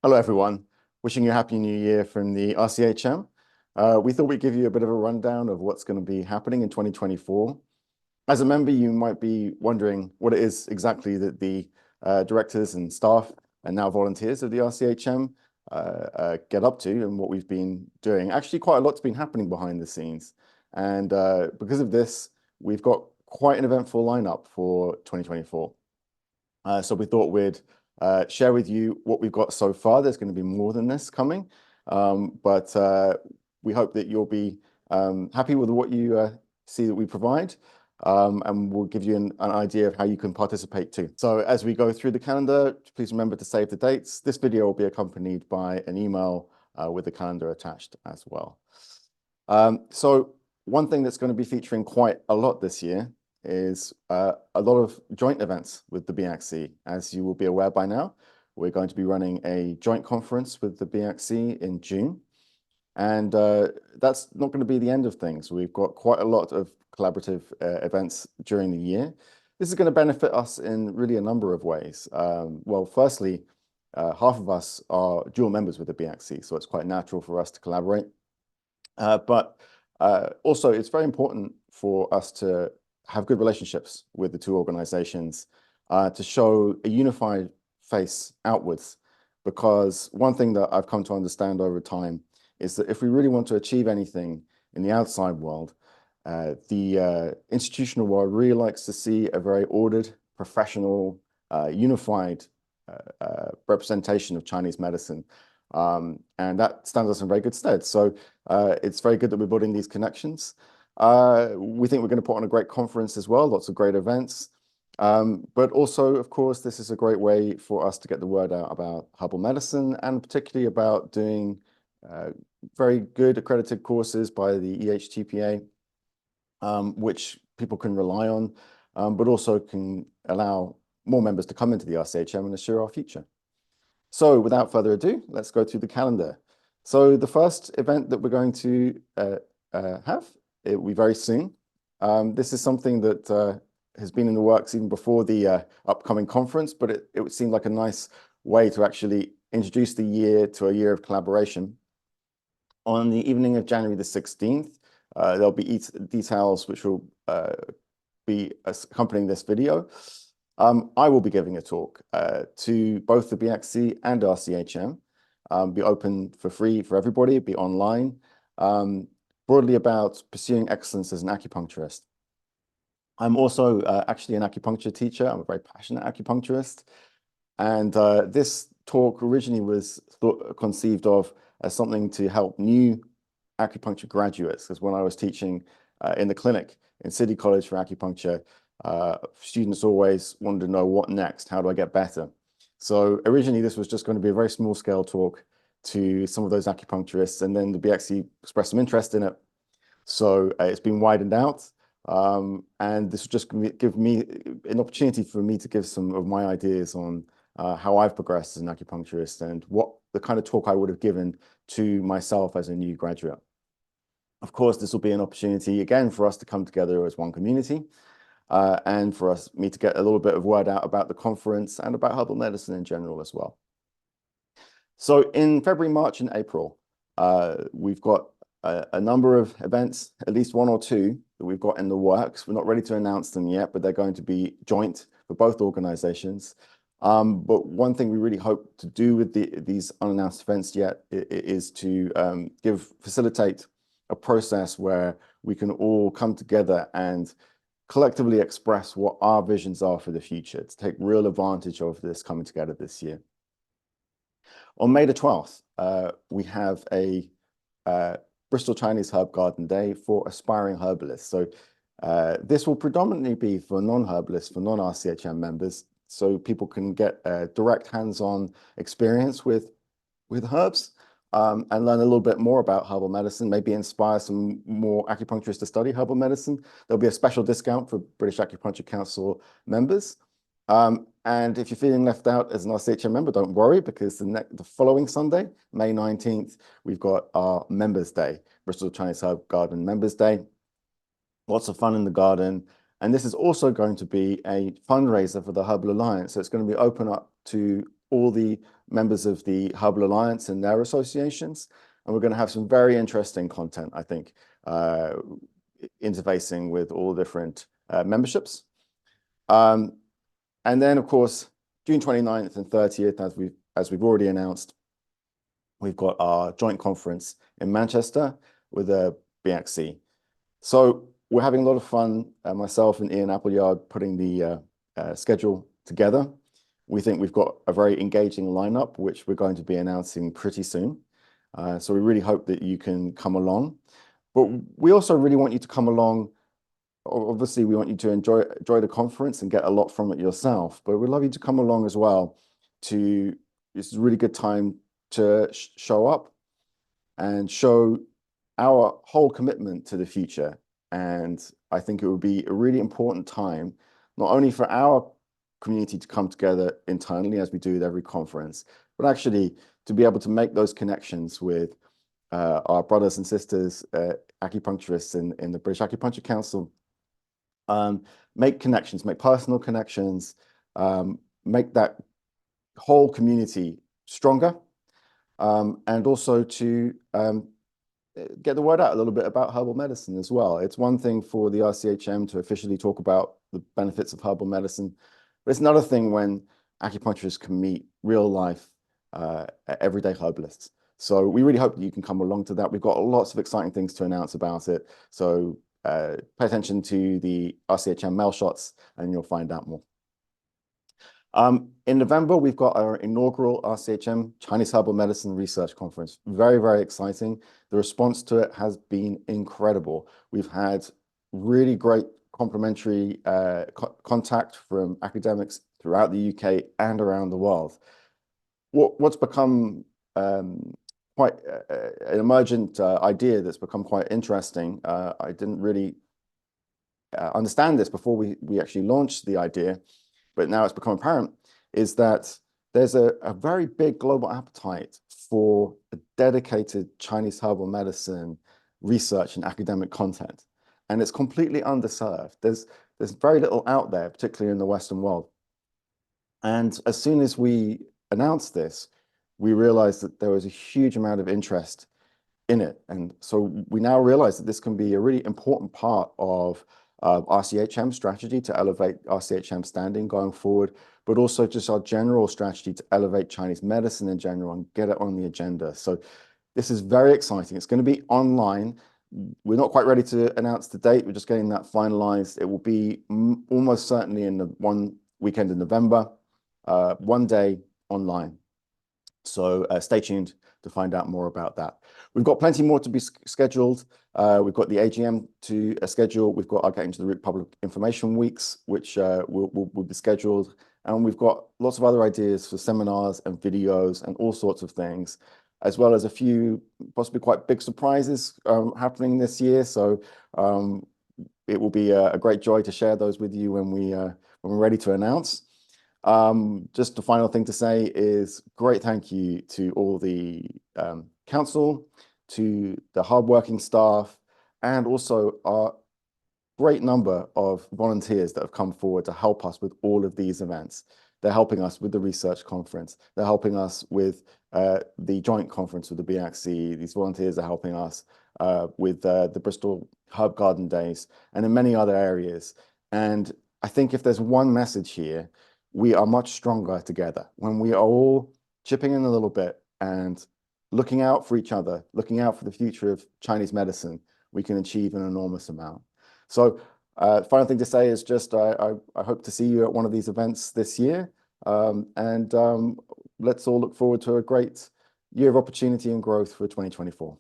Hello, everyone. Wishing you a happy new year from the RCHM. We thought we'd give you a bit of a rundown of what's going to be happening in 2024. As a member, you might be wondering what it is exactly that the directors and staff and now volunteers of the RCHM get up to and what we've been doing. Actually, quite a lot's been happening behind the scenes. And because of this, we've got quite an eventful lineup for 2024. So we thought we'd share with you what we've got so far. There's going to be more than this coming, but we hope that you'll be happy with what you see that we provide, and we'll give you an idea of how you can participate too. So as we go through the calendar, please remember to save the dates. This video will be accompanied by an email with the calendar attached as well. So one thing that's going to be featuring quite a lot this year is a lot of joint events with the BXC. As you will be aware by now, we're going to be running a joint conference with the BXC in June. And that's not going to be the end of things. We've got quite a lot of collaborative events during the year. This is going to benefit us in really a number of ways. Well, firstly, half of us are dual members with the BXC, so it's quite natural for us to collaborate. But also, it's very important for us to have good relationships with the two organizations to show a unified face outwards. Because one thing that I've come to understand over time is that if we really want to achieve anything in the outside world, the institutional world really likes to see a very ordered, professional, unified representation of Chinese medicine. And that stands us in very good stead. So it's very good that we're building these connections. We think we're going to put on a great conference as well, lots of great events. But also, of course, this is a great way for us to get the word out about herbal medicine and particularly about doing very good accredited courses by the EHTPA, which people can rely on, but also can allow more members to come into the RCHM and assure our future. So without further ado, let's go through the calendar. So the first event that we're going to have, it will be very soon. This is something that has been in the works even before the upcoming conference, but it would seem like a nice way to actually introduce the year to a year of collaboration. On the evening of January the 16th, there'll be details which will be accompanying this video. I will be giving a talk to both the BXC and RCHM, be open for free for everybody, be online, broadly about pursuing excellence as an acupuncturist. I'm also actually an acupuncture teacher. I'm a very passionate acupuncturist. And this talk originally was conceived of as something to help new acupuncture graduates, because when I was teaching in the clinic in City College for acupuncture, students always wanted to know what next, how do I get better? So originally this was just going to be a very small scale talk to some of those acupuncturists, and then the BXC expressed some interest in it. So it's been widened out, and this will just give me an opportunity for me to give some of my ideas on how I've progressed as an acupuncturist and what the kind of talk I would have given to myself as a new graduate. Of course, this will be an opportunity again for us to come together as one community, and for me to get a little bit of word out about the conference and about herbal medicine in general as well. So in February, March, and April, we've got a number of events, at least one or two that we've got in the works. We're not ready to announce them yet, but they're going to be joint for both organizations. But one thing we really hope to do with these unannounced events yet is to facilitate a process where we can all come together and collectively express what our visions are for the future, to take real advantage of this coming together this year. On May the 12th, we have a Bristol Chinese Herb Garden Day for aspiring herbalists. So this will predominantly be for non-herbalists, for non-RCHM members, so people can get direct hands-on experience with herbs and learn a little bit more about herbal medicine, maybe inspire some more acupuncturists to study herbal medicine. There'll be a special discount for British Acupuncture Council members. And if you're feeling left out as an RCHM member, don't worry, because the following Sunday, May 19th, we've got our Members Day, Bristol Chinese Herb Garden Members Day. Lots of fun in the garden. And this is also going to be a fundraiser for the Herbal Alliance. So it's going to be open up to all the members of the Herbal Alliance and their associations. And we're going to have some very interesting content, I think, interfacing with all different memberships. And then, of course, June 29th and 30th, as we've already announced, we've got our joint conference in Manchester with the BXC. So we're having a lot of fun, myself and Ian Appleyard, putting the schedule together. We think we've got a very engaging lineup, which we're going to be announcing pretty soon. So we really hope that you can come along. But we also really want you to come along. Obviously, we want you to enjoy the conference and get a lot from it yourself. But we'd love you to come along as well. This is a really good time to show up and show our whole commitment to the future. And I think it would be a really important time, not only for our community to come together internally as we do with every conference, but actually to be able to make those connections with our brothers and sisters, acupuncturists in the British Acupuncture Council. Make connections, make personal connections, make that whole community stronger, and also to get the word out a little bit about herbal medicine as well. It's one thing for the RCHM to officially talk about the benefits of herbal medicine, but it's another thing when acupuncturists can meet real life, everyday herbalists. So we really hope that you can come along to that. We've got lots of exciting things to announce about it. So pay attention to the RCHM mail shots and you'll find out more. In November, we've got our inaugural RCHM Chinese Herbal Medicine Research Conference. Very, very exciting. The response to it has been incredible. We've had really great complimentary contact from academics throughout the UK and around the world. What's become quite an emergent idea that's become quite interesting. I didn't really understand this before we actually launched the idea, but now it's become apparent, is that there's a very big global appetite for a dedicated Chinese herbal medicine research and academic content. And it's completely underserved. There's very little out there, particularly in the Western world. And as soon as we announced this, we realized that there was a huge amount of interest in it. And so we now realize that this can be a really important part of RCHM strategy to elevate RCHM standing going forward, but also just our general strategy to elevate Chinese medicine in general and get it on the agenda. So this is very exciting. It's going to be online. We're not quite ready to announce the date. We're just getting that finalized. It will be almost certainly in the one weekend in November, one day online. So stay tuned to find out more about that. We've got plenty more to be scheduled. We've got the AGM to schedule. We've got our Getting to the Root Public Information Weeks, which will be scheduled. And we've got lots of other ideas for seminars and videos and all sorts of things, as well as a few possibly quite big surprises happening this year. So it will be a great joy to share those with you when we're ready to announce. Just the final thing to say is great thank you to all the council, to the hardworking staff, and also our great number of volunteers that have come forward to help us with all of these events. They're helping us with the research conference. They're helping us with the joint conference with the BXC. These volunteers are helping us with the Bristol Herb Garden Days and in many other areas. And I think if there's one message here, we are much stronger together. When we are all chipping in a little bit and looking out for each other, looking out for the future of Chinese medicine, we can achieve an enormous amount. So final thing to say is just I hope to see you at one of these events this year. Let's all look forward to a great year of opportunity and growth for 2024.